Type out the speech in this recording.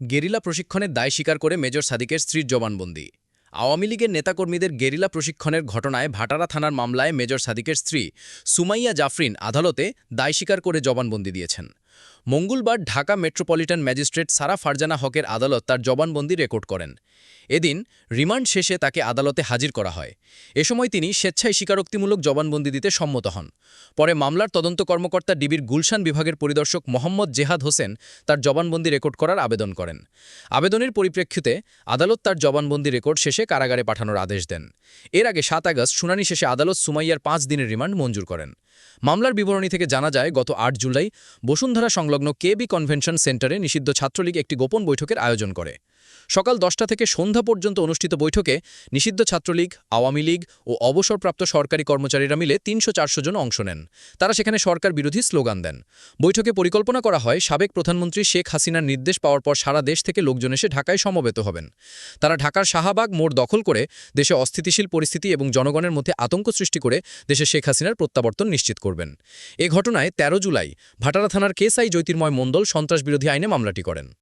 Guerrilla প্রশিক্ষণের দায় স্বীকার করে মেজর সাদিকের স্ত্রীর জবানবন্দি। আওয়ামী লীগের নেতাকর্মীদের গেরিলা প্রশিক্ষণের ঘটনায় ভাটারা থানার মামলায় মেজর সাদিকের স্ত্রী সুমাইয়া জাফরিন আদালতে দায় স্বীকার করে জবানবন্দি দিয়েছেন। মঙ্গলবার ঢাকা মেট্রোপলিটন ম্যাজিস্ট্রেট সারা ফারজানা হকের আদালত তার জবানবন্দি রেকর্ড করেন। এদিন রিমান্ড শেষে তাকে আদালতে হাজির করা হয়। এ সময় তিনি স্বেচ্ছায় স্বীকারোক্তিমূলক জবানবন্দি দিতে সম্মত হন। পরে মামলার তদন্ত কর্মকর্তা ডিবির গুলশান বিভাগের পরিদর্শক মোহাম্মদ জেহাদ হোসেন তার জবানবন্দি রেকর্ড করার আবেদন করেন। আবেদনের পরিপ্রেক্ষিতে আদালত তার জবানবন্দি রেকর্ড শেষে কারাগারে পাঠানোর আদেশ দেন। এর আগে ৭ আগস্ট শুনানি শেষে আদালত সুমাইয়ার ৫ দিনের রিমান্ড মঞ্জুর করেন। মামলার বিবরণী থেকে জানা যায়, গত ৮ জুলাই বসুন্ধরা সংলগ্ন কেবি কনভেনশন সেন্টারে নিষিদ্ধ ছাত্রলীগ একটি গোপন বৈঠকের আয়োজন করে। সকাল ১০টা থেকে সন্ধ্যা পর্যন্ত অনুষ্ঠিত বৈঠকে নিষিদ্ধ ছাত্রলীগ, আওয়ামী লীগ ও অবসরপ্রাপ্ত সরকারি কর্মচারীরা মিলে ৩০০-৪০০ জন অংশ নেন। তারা সেখানে সরকার বিরোধী স্লোগান দেন। বৈঠকে পরিকল্পনা করা হয়, সাবেক প্রধানমন্ত্রী শেখ হাসিনার নির্দেশ পাওয়ার পর সারা দেশ থেকে লোকজন এসে ঢাকায় সমবেত হবেন। তারা ঢাকার শাহবাগ মোড় দখল করে দেশে অস্থিতিশীল পরিস্থিতি এবং জনগণের মধ্যে আতঙ্ক সৃষ্টি করে দেশে শেখ হাসিনার প্রত্যাবর্তন নিশ্চিত করবেন। এ ঘটনায় ১৩ জুলাই ভাটারা থানার কেএসআই জ্যোতির্ময় মণ্ডল সন্ত্রাসবিরোধী আইনে মামলাটি করেন।